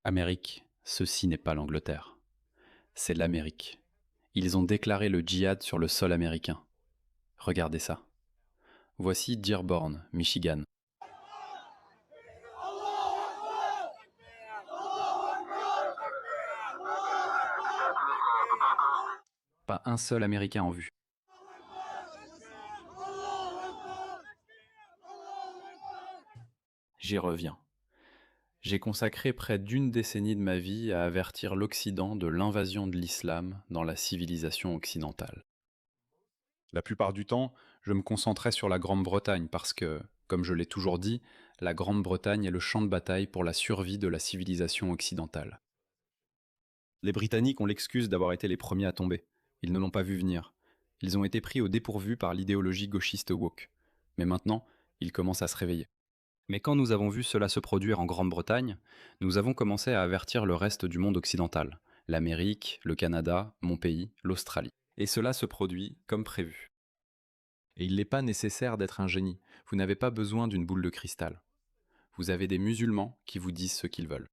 Amérique, ceci n'est pas l'Angleterre. C'est l'Amérique. Ils ont déclaré le djihad sur le sol américain. Regardez ça. Voici Dearborn, Michigan. Pas un seul Américain en vue. J'y reviens. J'ai consacré près d'une décennie de ma vie à avertir l'Occident de l'invasion de l'islam dans la civilisation occidentale. La plupart du temps, je me concentrais sur la Grande-Bretagne parce que, comme je l'ai toujours dit, la Grande-Bretagne est le champ de bataille pour la survie de la civilisation occidentale. Les Britanniques ont l'excuse d'avoir été les premiers à tomber. Ils ne l'ont pas vu venir. Ils ont été pris au dépourvu par l'idéologie gauchiste woke. Mais maintenant, ils commencent à se réveiller. Mais quand nous avons vu cela se produire en Grande-Bretagne, nous avons commencé à avertir le reste du monde occidental, l'Amérique, le Canada, mon pays, l'Australie. Et cela se produit comme prévu. Et il n'est pas nécessaire d'être un génie, vous n'avez pas besoin d'une boule de cristal. Vous avez des musulmans qui vous disent ce qu'ils veulent.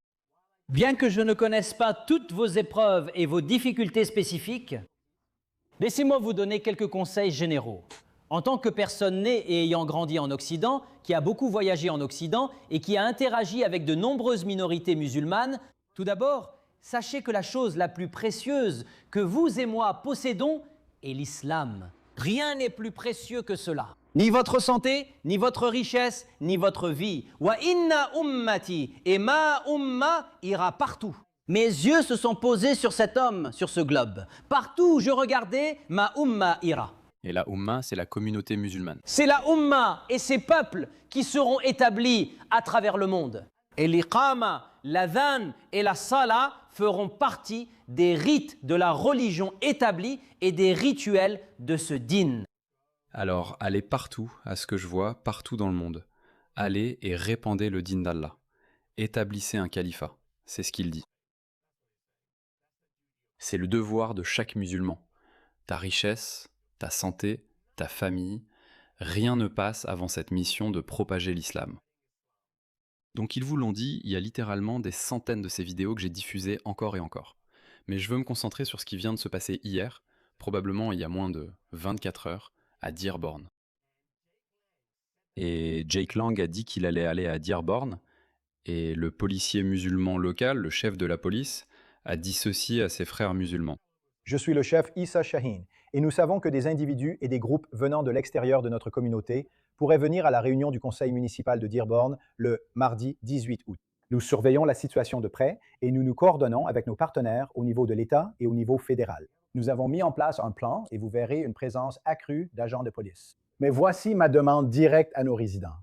Bien que je ne connaisse pas toutes vos épreuves et vos difficultés spécifiques, laissez-moi vous donner quelques conseils généraux. En tant que personne née et ayant grandi en Occident, qui a beaucoup voyagé en Occident et qui a interagi avec de nombreuses minorités musulmanes, tout d'abord, sachez que la chose la plus précieuse que vous et moi possédons est l'islam. Rien n'est plus précieux que cela. Ni votre santé, ni votre richesse, ni votre vie. Wa inna ummati, et ma umma ira partout. Mes yeux se sont posés sur cet homme, sur ce globe. Partout où je regardais, ma umma ira. Et la Oumma, c'est la communauté musulmane. C'est la umma et ses peuples qui seront établis à travers le monde. Et l'iqama, l'adhan et la salah feront partie des rites de la religion établie et des rituels de ce din. Alors, allez partout, à ce que je vois, partout dans le monde. Allez et répandez le din d'Allah. Établissez un califat, c'est ce qu'il dit. C'est le devoir de chaque musulman. Ta richesse, ta santé, ta famille, rien ne passe avant cette mission de propager l'islam. Donc ils vous l'ont dit, il y a littéralement des centaines de ces vidéos que j'ai diffusées encore et encore. Mais je veux me concentrer sur ce qui vient de se passer hier, probablement il y a moins de 24 heures, à Dearborn. Et Jake Lang a dit qu'il allait aller à Dearborn, et le policier musulman local, le chef de la police, a dit ceci à ses frères musulmans. Je suis le chef Issa Shaheen, et nous savons que des individus et des groupes venant de l'extérieur de notre communauté pourraient venir à la réunion du conseil municipal de Dearborn le mardi 18 août. Nous surveillons la situation de près et nous nous coordonnons avec nos partenaires au niveau de l'État et au niveau fédéral. Nous avons mis en place un plan et vous verrez une présence accrue d'agents de police. Mais voici ma demande directe à nos résidents.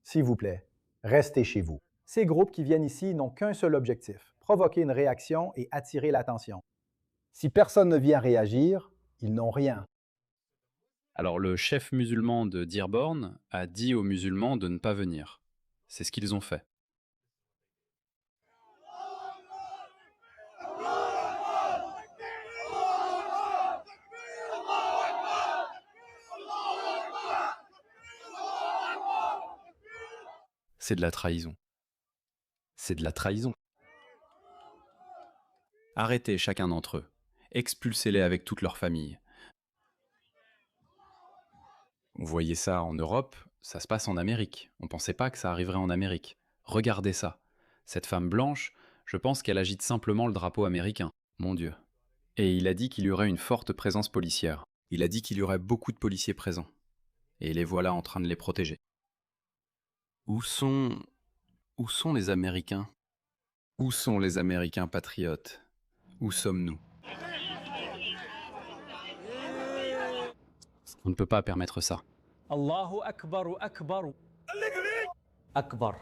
S'il vous plaît, restez chez vous. Ces groupes qui viennent ici n'ont qu'un seul objectif, provoquer une réaction et attirer l'attention. Si personne ne vient réagir, ils n'ont rien. Alors le chef musulman de Dearborn a dit aux musulmans de ne pas venir. C'est ce qu'ils ont fait. C'est de la trahison. C'est de la trahison. Arrêtez chacun d'entre eux. Expulsez-les avec toute leur famille. Vous voyez ça en Europe, ça se passe en Amérique. On ne pensait pas que ça arriverait en Amérique. Regardez ça. Cette femme blanche, je pense qu'elle agite simplement le drapeau américain. Mon Dieu. Et il a dit qu'il y aurait une forte présence policière. Il a dit qu'il y aurait beaucoup de policiers présents. Et les voilà en train de les protéger. Où sont les Américains? Où sont les Américains patriotes? Où sommes-nous? On ne peut pas permettre ça. Allahu akbaru akbaru. Akbar.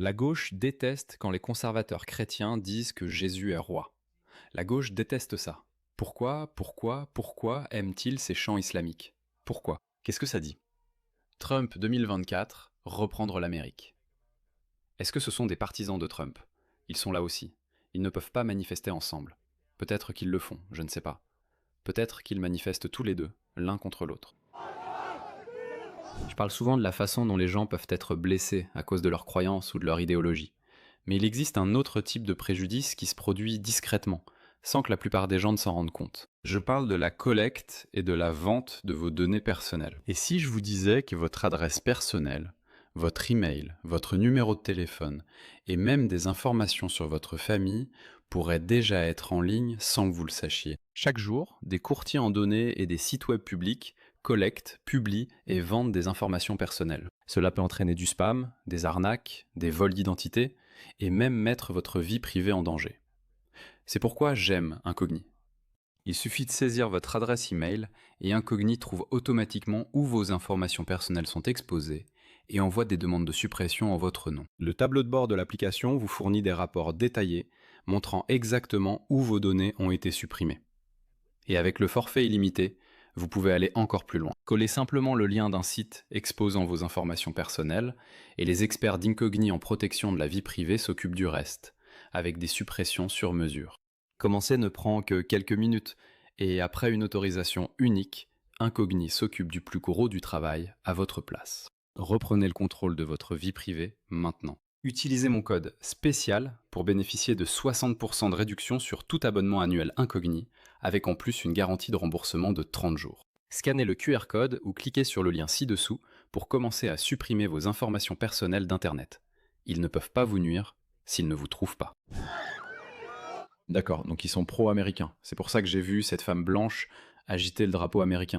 La gauche déteste quand les conservateurs chrétiens disent que Jésus est roi. La gauche déteste ça. Pourquoi aiment-ils ces chants islamiques? Pourquoi? Qu'est-ce que ça dit? Trump 2024, reprendre l'Amérique. Est-ce que ce sont des partisans de Trump? Ils sont là aussi. Ils ne peuvent pas manifester ensemble. Peut-être qu'ils le font, je ne sais pas. Peut-être qu'ils manifestent tous les deux, l'un contre l'autre. Je parle souvent de la façon dont les gens peuvent être blessés à cause de leurs croyances ou de leur idéologie. Mais il existe un autre type de préjudice qui se produit discrètement, sans que la plupart des gens ne s'en rendent compte. Je parle de la collecte et de la vente de vos données personnelles. Et si je vous disais que votre adresse personnelle, votre email, votre numéro de téléphone et même des informations sur votre famille pourraient déjà être en ligne sans que vous le sachiez. Chaque jour, des courtiers en données et des sites web publics collectent, publient et vendent des informations personnelles. Cela peut entraîner du spam, des arnaques, des vols d'identité et même mettre votre vie privée en danger. C'est pourquoi j'aime Incogni. Il suffit de saisir votre adresse email et Incogni trouve automatiquement où vos informations personnelles sont exposées et envoie des demandes de suppression en votre nom. Le tableau de bord de l'application vous fournit des rapports détaillés montrant exactement où vos données ont été supprimées. Et avec le forfait illimité, vous pouvez aller encore plus loin. Collez simplement le lien d'un site exposant vos informations personnelles et les experts d'Incogni en protection de la vie privée s'occupent du reste, avec des suppressions sur mesure. Commencer ne prend que quelques minutes et après une autorisation unique, Incogni s'occupe du plus gros du travail à votre place. Reprenez le contrôle de votre vie privée maintenant. Utilisez mon code spécial pour bénéficier de 60% de réduction sur tout abonnement annuel Incogni, avec en plus une garantie de remboursement de 30 jours. Scannez le QR code ou cliquez sur le lien ci-dessous pour commencer à supprimer vos informations personnelles d'Internet. Ils ne peuvent pas vous nuire s'ils ne vous trouvent pas. D'accord, donc ils sont pro-américains. C'est pour ça que j'ai vu cette femme blanche agiter le drapeau américain.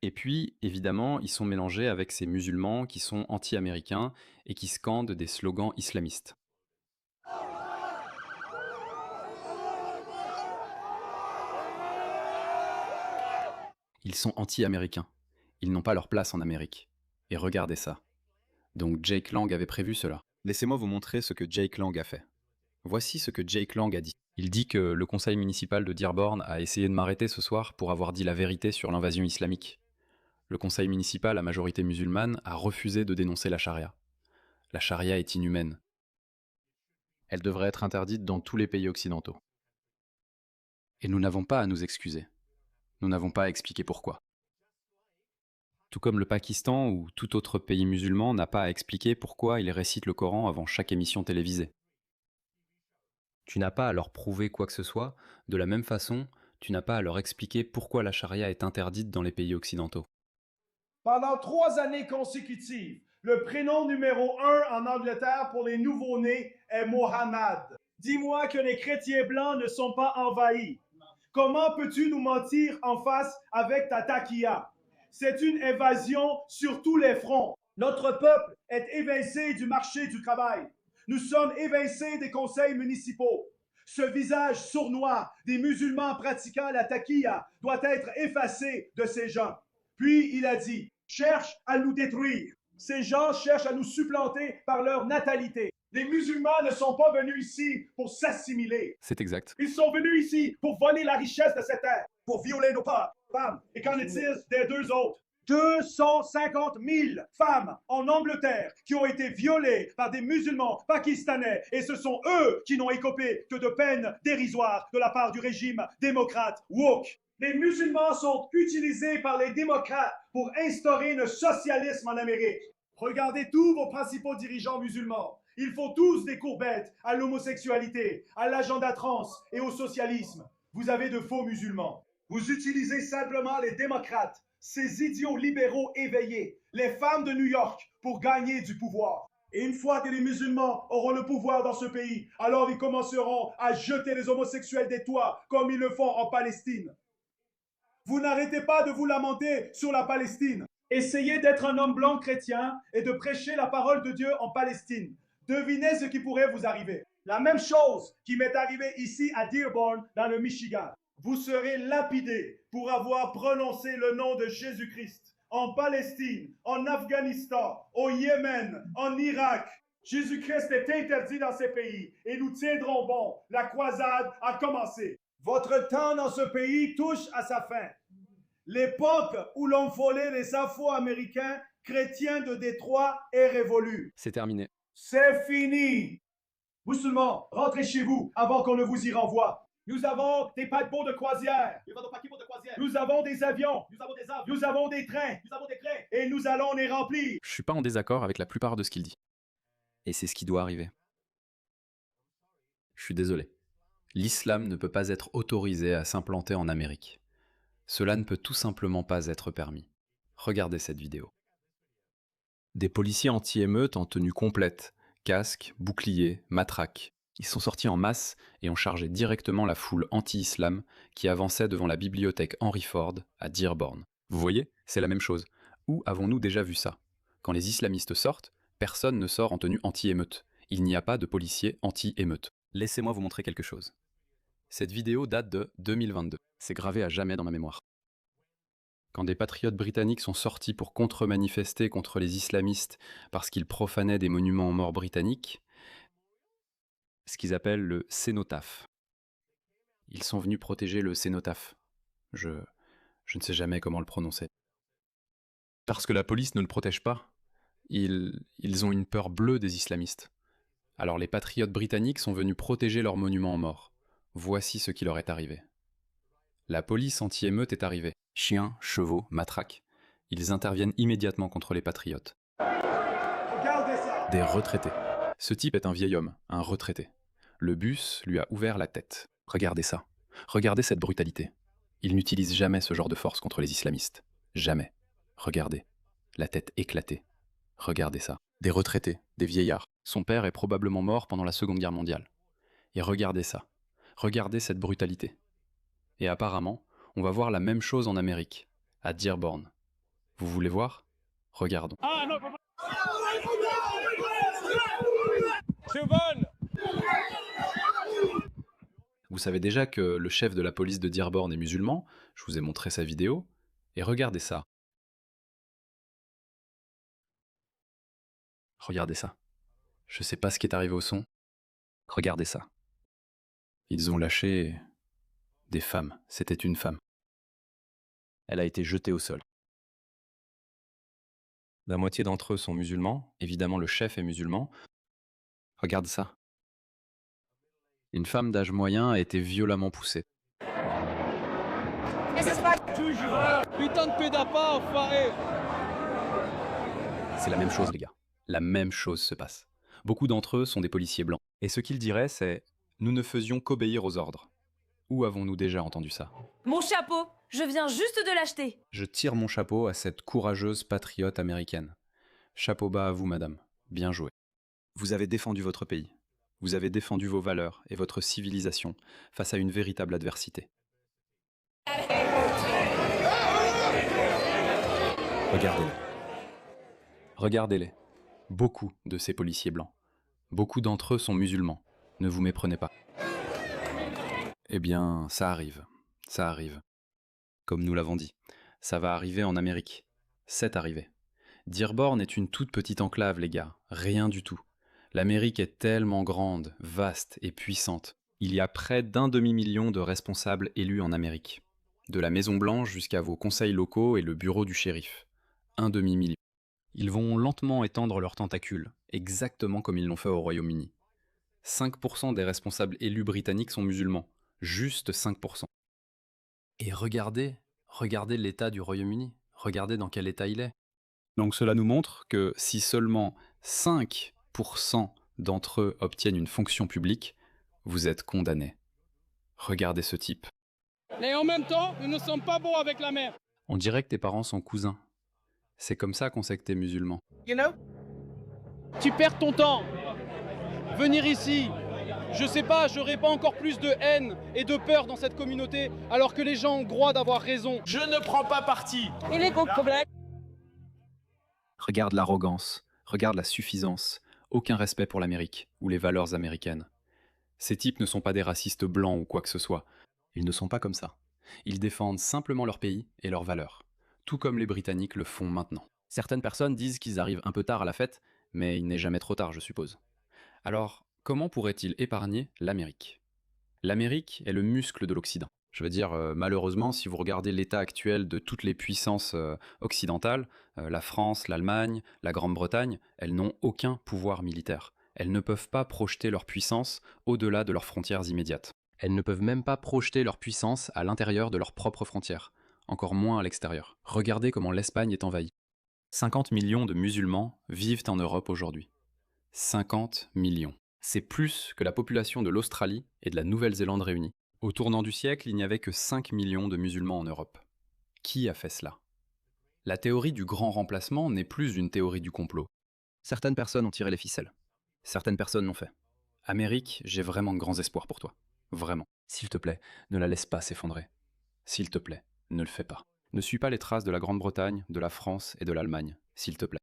Et puis, évidemment, ils sont mélangés avec ces musulmans qui sont anti-américains et qui scandent des slogans islamistes. Ils sont anti-américains. Ils n'ont pas leur place en Amérique. Et regardez ça. Donc Jake Lang avait prévu cela. Laissez-moi vous montrer ce que Jake Lang a fait. Voici ce que Jake Lang a dit. Il dit que le conseil municipal de Dearborn a essayé de m'arrêter ce soir pour avoir dit la vérité sur l'invasion islamique. Le conseil municipal à majorité musulmane a refusé de dénoncer la charia. La charia est inhumaine. Elle devrait être interdite dans tous les pays occidentaux. Et nous n'avons pas à nous excuser. Nous n'avons pas à expliquer pourquoi. Tout comme le Pakistan ou tout autre pays musulman n'a pas à expliquer pourquoi il récite le Coran avant chaque émission télévisée. Tu n'as pas à leur prouver quoi que ce soit, de la même façon, tu n'as pas à leur expliquer pourquoi la charia est interdite dans les pays occidentaux. Pendant 3 années consécutives, le prénom numéro 1 en Angleterre pour les nouveau-nés est Mohammed. Dis-moi que les chrétiens blancs ne sont pas envahis. Comment peux-tu nous mentir en face avec ta taquilla? C'est une évasion sur tous les fronts. Notre peuple est évincé du marché du travail. Nous sommes évincés des conseils municipaux. Ce visage sournois des musulmans pratiquant la taquilla doit être effacé de ces gens. Puis il a dit, cherche à nous détruire. Ces gens cherchent à nous supplanter par leur natalité. Les musulmans ne sont pas venus ici pour s'assimiler. C'est exact. Ils sont venus ici pour voler la richesse de cette terre, pour violer nos femmes. Et qu'en est-il des 2 autres? 250 000 femmes en Angleterre qui ont été violées par des musulmans pakistanais et ce sont eux qui n'ont écopé que de peines dérisoires de la part du régime démocrate woke. Les musulmans sont utilisés par les démocrates pour instaurer le socialisme en Amérique. Regardez tous vos principaux dirigeants musulmans. Ils font tous des courbettes à l'homosexualité, à l'agenda trans et au socialisme. Vous avez de faux musulmans. Vous utilisez simplement les démocrates, ces idiots libéraux éveillés, les femmes de New York pour gagner du pouvoir. Et une fois que les musulmans auront le pouvoir dans ce pays, alors ils commenceront à jeter les homosexuels des toits comme ils le font en Palestine. Vous n'arrêtez pas de vous lamenter sur la Palestine. Essayez d'être un homme blanc chrétien et de prêcher la parole de Dieu en Palestine. Devinez ce qui pourrait vous arriver. La même chose qui m'est arrivée ici à Dearborn, dans le Michigan. Vous serez lapidé pour avoir prononcé le nom de Jésus-Christ en Palestine, en Afghanistan, au Yémen, en Irak. Jésus-Christ est interdit dans ces pays et nous tiendrons bon. La croisade a commencé. Votre temps dans ce pays touche à sa fin. L'époque où l'on volait les Afro-Américains chrétiens de Détroit est révolue. C'est terminé. C'est fini. Musulmans, rentrez chez vous avant qu'on ne vous y renvoie. Nous avons des paquebots de croisière. Nous avons des avions. Nous avons des trains. Et nous allons les remplir. Je suis pas en désaccord avec la plupart de ce qu'il dit. Et c'est ce qui doit arriver. Je suis désolé. L'islam ne peut pas être autorisé à s'implanter en Amérique. Cela ne peut tout simplement pas être permis. Regardez cette vidéo. Des policiers anti-émeutes en tenue complète, casques, boucliers, matraques. Ils sont sortis en masse et ont chargé directement la foule anti-islam qui avançait devant la bibliothèque Henry Ford à Dearborn. Vous voyez, c'est la même chose. Où avons-nous déjà vu ça? Quand les islamistes sortent, personne ne sort en tenue anti-émeute. Il n'y a pas de policiers anti-émeute. Laissez-moi vous montrer quelque chose. Cette vidéo date de 2022. C'est gravé à jamais dans ma mémoire. Quand des patriotes britanniques sont sortis pour contre-manifester contre les islamistes parce qu'ils profanaient des monuments aux morts britanniques, ce qu'ils appellent le cénotaphe. Ils sont venus protéger le cénotaphe. Je ne sais jamais comment le prononcer. Parce que la police ne le protège pas. Ils ont une peur bleue des islamistes. Alors les patriotes britanniques sont venus protéger leurs monuments aux morts. Voici ce qui leur est arrivé. La police anti-émeute est arrivée. Chiens, chevaux, matraques. Ils interviennent immédiatement contre les patriotes. Des retraités. Ce type est un vieil homme, un retraité. Le bus lui a ouvert la tête. Regardez ça. Regardez cette brutalité. Il n'utilise jamais ce genre de force contre les islamistes. Jamais. Regardez. La tête éclatée. Regardez ça. Des retraités, des vieillards. Son père est probablement mort pendant la Seconde Guerre mondiale. Et regardez ça. Regardez cette brutalité. Et apparemment, on va voir la même chose en Amérique, à Dearborn. Vous voulez voir? Regardons. Vous savez déjà que le chef de la police de Dearborn est musulman, je vous ai montré sa vidéo, et regardez ça. Regardez ça. Je sais pas ce qui est arrivé au son. Regardez ça. Ils ont lâché des femmes. C'était une femme. Elle a été jetée au sol. La moitié d'entre eux sont musulmans. Évidemment, le chef est musulman. Regarde ça. Une femme d'âge moyen a été violemment poussée. Putain de pédapa, enfoiré! C'est la même chose, les gars. La même chose se passe. Beaucoup d'entre eux sont des policiers blancs. Et ce qu'ils diraient, c'est « Nous ne faisions qu'obéir aux ordres ». Où avons-nous déjà entendu ça? Mon chapeau, je viens juste de l'acheter. Je tire mon chapeau à cette courageuse patriote américaine. Chapeau bas à vous, madame. Bien joué. Vous avez défendu votre pays. Vous avez défendu vos valeurs et votre civilisation face à une véritable adversité. Regardez-les. Regardez-les. Beaucoup de ces policiers blancs. Beaucoup d'entre eux sont musulmans. Ne vous méprenez pas. Eh bien, ça arrive. Ça arrive. Comme nous l'avons dit, ça va arriver en Amérique. C'est arrivé. Dearborn est une toute petite enclave, les gars. Rien du tout. L'Amérique est tellement grande, vaste et puissante. Il y a près d'1 demi-million de responsables élus en Amérique. De la Maison-Blanche jusqu'à vos conseils locaux et le bureau du shérif. 1 demi-million. Ils vont lentement étendre leurs tentacules, exactement comme ils l'ont fait au Royaume-Uni. 5% des responsables élus britanniques sont musulmans. Juste 5%. Et regardez l'état du Royaume-Uni. Regardez dans quel état il est. Donc cela nous montre que si seulement 5% d'entre eux obtiennent une fonction publique, vous êtes condamnés. Regardez ce type. Et en même temps, nous ne sommes pas bons avec la mer. On dirait que tes parents sont cousins. C'est comme ça qu'on sait que t'es musulman. You know? Tu perds ton temps. Venir ici, je sais pas, j'aurais pas encore plus de haine et de peur dans cette communauté, alors que les gens ont le droit d'avoir raison. Je ne prends pas parti. Il est gros problème. Regarde l'arrogance, regarde la suffisance, aucun respect pour l'Amérique ou les valeurs américaines. Ces types ne sont pas des racistes blancs ou quoi que ce soit. Ils ne sont pas comme ça. Ils défendent simplement leur pays et leurs valeurs, tout comme les Britanniques le font maintenant. Certaines personnes disent qu'ils arrivent un peu tard à la fête, mais il n'est jamais trop tard, je suppose. Alors, comment pourrait-il épargner l'Amérique? L'Amérique est le muscle de l'Occident. Je veux dire, malheureusement, si vous regardez l'état actuel de toutes les puissances occidentales, la France, l'Allemagne, la Grande-Bretagne, elles n'ont aucun pouvoir militaire. Elles ne peuvent pas projeter leur puissance au-delà de leurs frontières immédiates. Elles ne peuvent même pas projeter leur puissance à l'intérieur de leurs propres frontières, encore moins à l'extérieur. Regardez comment l'Espagne est envahie. 50 millions de musulmans vivent en Europe aujourd'hui. 50 millions. C'est plus que la population de l'Australie et de la Nouvelle-Zélande réunies. Au tournant du siècle, il n'y avait que 5 millions de musulmans en Europe. Qui a fait cela? La théorie du grand remplacement n'est plus une théorie du complot. Certaines personnes ont tiré les ficelles. Certaines personnes l'ont fait. Amérique, j'ai vraiment de grands espoirs pour toi. Vraiment. S'il te plaît, ne la laisse pas s'effondrer. S'il te plaît, ne le fais pas. Ne suis pas les traces de la Grande-Bretagne, de la France et de l'Allemagne. S'il te plaît.